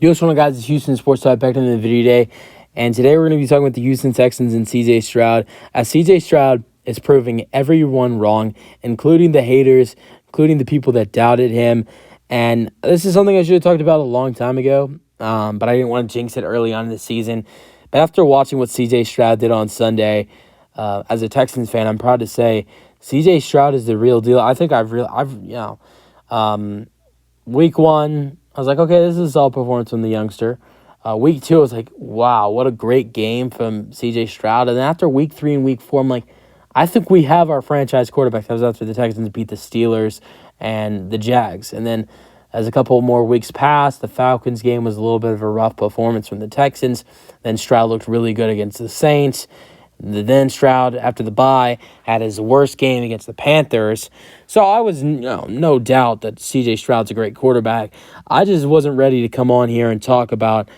Yo, what's going on, guys? It's Houston Sports Talk back in the video today. And today we're going to be talking about the Houston Texans and CJ Stroud. As CJ Stroud is proving everyone wrong, including the haters, including the people that doubted him. And this is something I should have talked about a long time ago, but I didn't want to jinx it early on in the season. But after watching what CJ Stroud did on Sunday, as a Texans fan, I'm proud to say CJ Stroud is the real deal. I think week one, I was like, okay, this is a solid performance from the youngster. Week two, I was like, wow, what a great game from C.J. Stroud. And then after week three and week four, I'm like, I think we have our franchise quarterback. That was after the Texans beat the Steelers and the Jags. And then as a couple more weeks passed, the Falcons game was a little bit of a rough performance from the Texans. Then Stroud looked really good against the Saints. Then Stroud, after the bye, had his worst game against the Panthers. So I was no doubt that C.J. Stroud's a great quarterback. I just wasn't ready to come on here and talk about,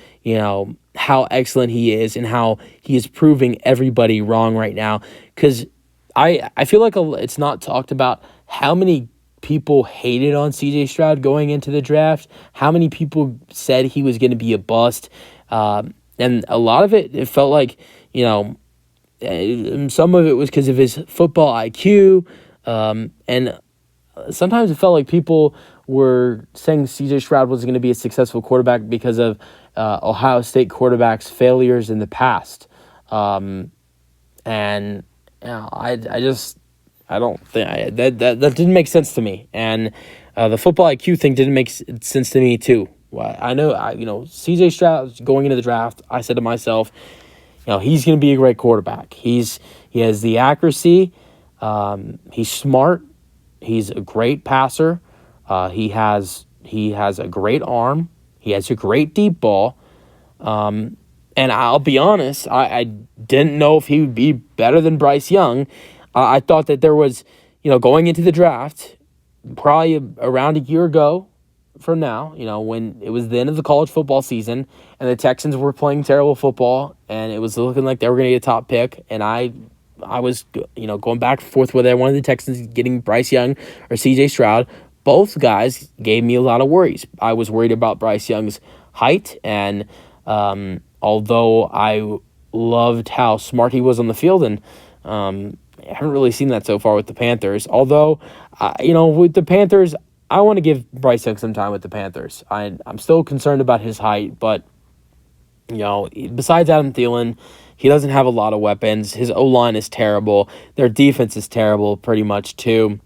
how excellent he is and how he is proving everybody wrong right now. Because I feel like it's not talked about how many people hated on C.J. Stroud going into the draft, how many people said he was going to be a bust. And a lot of it felt like, some of it was because of his football IQ, and sometimes it felt like people were saying C.J. Stroud was going to be a successful quarterback because of Ohio State quarterbacks' failures in the past. I don't think that didn't make sense to me, and the football IQ thing didn't make sense to me too. I know, C.J. Stroud going into the draft, I said to myself, he's going to be a great quarterback. He has the accuracy. He's smart. He's a great passer. He has a great arm. He has a great deep ball. And I'll be honest, I didn't know if he would be better than Bryce Young. I thought that there was, going into the draft, probably around a year ago from now, when it was the end of the college football season and the Texans were playing terrible football and it was looking like they were going to get a top pick, and I was, going back and forth whether I wanted the Texans getting Bryce Young or C.J. Stroud. Both guys gave me a lot of worries. I was worried about Bryce Young's height, and although I loved how smart he was on the field, and I haven't really seen that so far with the Panthers. Although, with the Panthers, I want to give Bryce Young some time with the Panthers. I'm still concerned about his height, but, besides Adam Thielen, he doesn't have a lot of weapons. His O-line is terrible. Their defense is terrible pretty much too.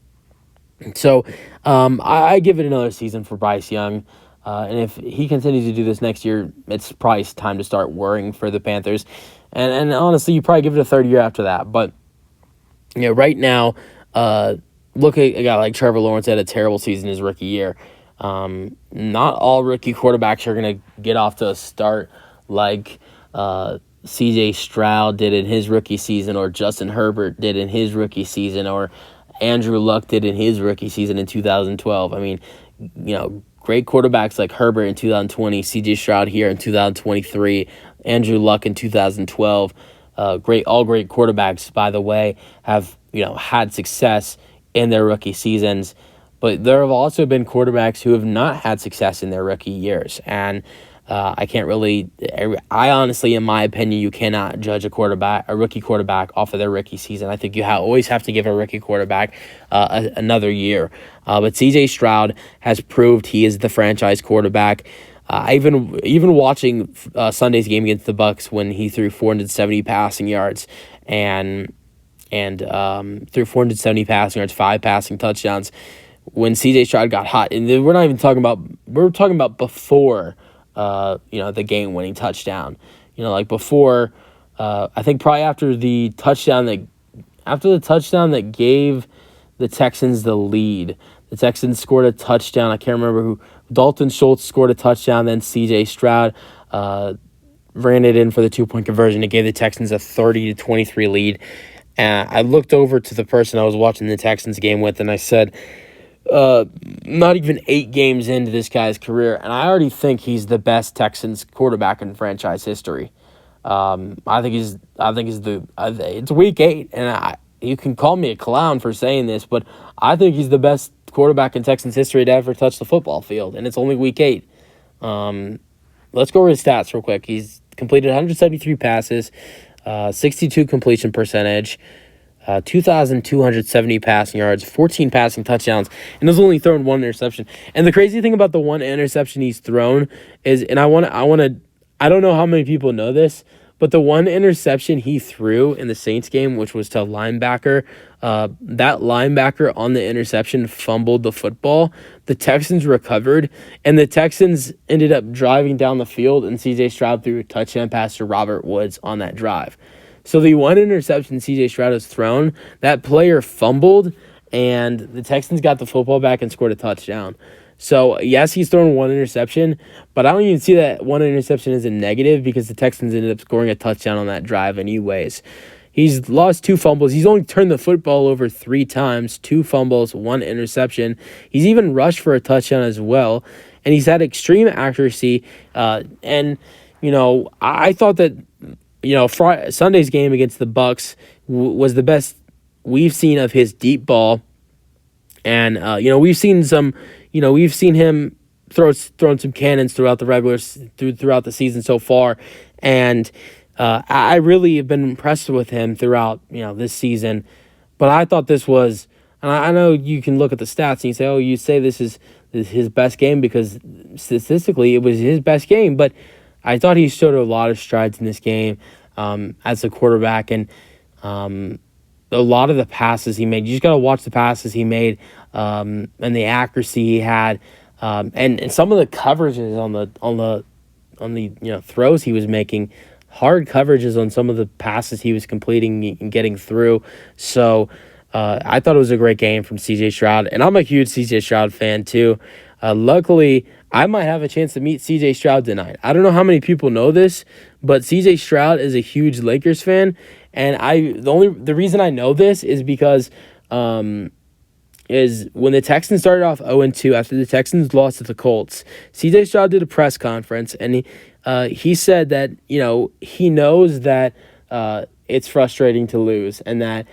So I give it another season for Bryce Young. And if he continues to do this next year, it's probably time to start worrying for the Panthers. And honestly, you probably give it a third year after that. But, right now, look at a guy like Trevor Lawrence had a terrible season his rookie year. Not all rookie quarterbacks are going to get off to a start like C.J. Stroud did in his rookie season, or Justin Herbert did in his rookie season, or Andrew Luck did in his rookie season in 2012. I mean, great quarterbacks like Herbert in 2020, C.J. Stroud here in 2023, Andrew Luck in 2012. All great quarterbacks, by the way, have had success in their rookie seasons, but there have also been quarterbacks who have not had success in their rookie years, and I honestly, in my opinion, you cannot judge a rookie quarterback off of their rookie season. I think you always have to give a rookie quarterback another year, but C.J. Stroud has proved he is the franchise quarterback. Even watching Sunday's game against the Bucs when he threw 470 passing yards and threw 470 passing yards, 5 passing touchdowns. When C.J. Stroud got hot, and we're not even talking about, we're talking about before, the game-winning touchdown. Before, I think probably after the touchdown that gave the Texans the lead. The Texans scored a touchdown. I can't remember who. Dalton Schultz scored a touchdown. Then C.J. Stroud ran it in for the 2-point conversion. It gave the Texans a 30-23 lead. And I looked over to the person I was watching the Texans game with, and I said, not even 8 games into this guy's career, and I already think he's the best Texans quarterback in franchise history. I think it's week 8, and you can call me a clown for saying this, but I think he's the best quarterback in Texans history to ever touch the football field, and it's only week 8. let's go over his stats real quick. He's completed 173 passes, 62 completion percentage, 2,270 passing yards, 14 passing touchdowns, and has only thrown one interception. And the crazy thing about the one interception he's thrown is, and I don't know how many people know this, but the one interception he threw in the Saints game, which was to a linebacker, that linebacker on the interception fumbled the football. The Texans recovered, and the Texans ended up driving down the field, and C.J. Stroud threw a touchdown pass to Robert Woods on that drive. So the one interception C.J. Stroud has thrown, that player fumbled, and the Texans got the football back and scored a touchdown. So, yes, he's thrown one interception, but I don't even see that one interception as a negative because the Texans ended up scoring a touchdown on that drive anyways. He's lost 2 fumbles. He's only turned the football over 3 times, 2 fumbles, 1 interception. He's even rushed for a touchdown as well, and he's had extreme accuracy. And, I thought that, Sunday's game against the Bucs was the best we've seen of his deep ball. And, we've seen him thrown some cannons throughout the season so far. And I really have been impressed with him throughout, this season. But I thought this was, and I know you can look at the stats and you say, you say this is his best game because statistically it was his best game. But I thought he showed a lot of strides in this game as a quarterback. And a lot of the passes he made, you just got to watch the passes he made and the accuracy he had. And some of the coverages on the throws he was making, hard coverages on some of the passes he was completing and getting through. So I thought it was a great game from C.J. Stroud, and I'm a huge C.J. Stroud fan too. Luckily, I might have a chance to meet C.J. Stroud tonight. I don't know how many people know this, but C.J. Stroud is a huge Lakers fan, and the reason I know this is because is when the Texans started off 0-2 after the Texans lost to the Colts, C.J. Stroud did a press conference, and he said that he knows that it's frustrating to lose, and that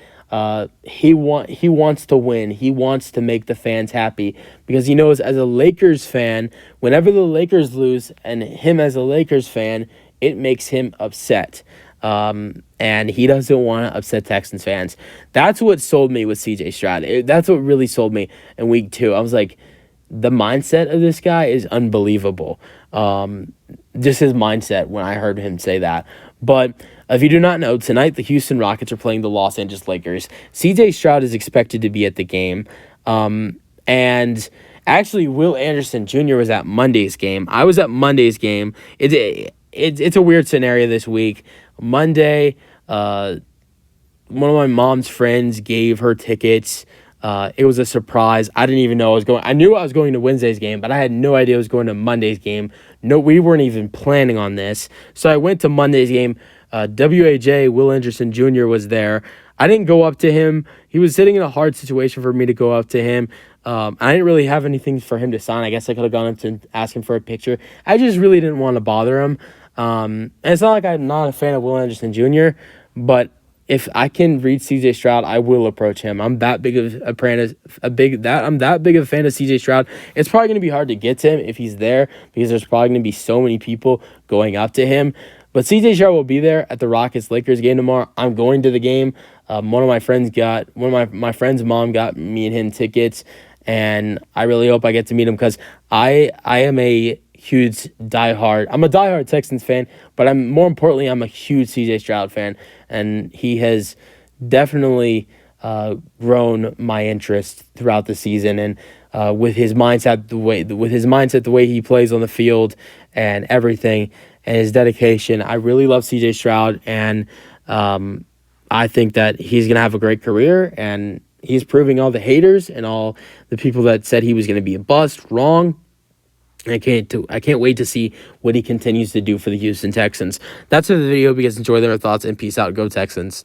he wants to win. He wants to make the fans happy because he knows as a Lakers fan, whenever the Lakers lose, and him as a Lakers fan, it makes him upset. And he doesn't want to upset Texans fans. That's what sold me with C.J. Stroud. That's what really sold me in week 2. I was like, the mindset of this guy is unbelievable. Just his mindset when I heard him say that. But if you do not know, tonight the Houston Rockets are playing the Los Angeles Lakers. C.J. Stroud is expected to be at the game. And actually, Will Anderson Jr. was at Monday's game. I was at Monday's game. It's a weird scenario this week. Monday, one of my mom's friends gave her tickets. It was a surprise. I didn't even know I was going. I knew I was going to Wednesday's game, but I had no idea I was going to Monday's game. No, we weren't even planning on this. So I went to Monday's game. WAJ, Will Anderson Jr. was there. I didn't go up to him. He was sitting in a hard situation for me to go up to him. I didn't really have anything for him to sign. I guess I could have gone up to ask him for a picture. I just really didn't want to bother him. And it's not like I'm not a fan of Will Anderson Jr., but if I can read C.J. Stroud, I will approach him. I'm that big of a fan of C.J. Stroud. It's probably going to be hard to get to him if he's there because there's probably going to be so many people going up to him. But C.J. Stroud will be there at the Rockets-Lakers game tomorrow. I'm going to the game. One of my friend's mom got me and him tickets, and I really hope I get to meet him because I am a huge I'm a diehard Texans fan, but I'm a huge C.J. Stroud fan, and he has definitely grown my interest throughout the season. And with his mindset, the way he plays on the field, and everything, and his dedication, I really love C.J. Stroud, and I think that he's gonna have a great career, and he's proving all the haters and all the people that said he was gonna be a bust wrong. I can't wait to see what he continues to do for the Houston Texans. That's it for the video. Hope you guys enjoy their thoughts, and peace out. Go Texans.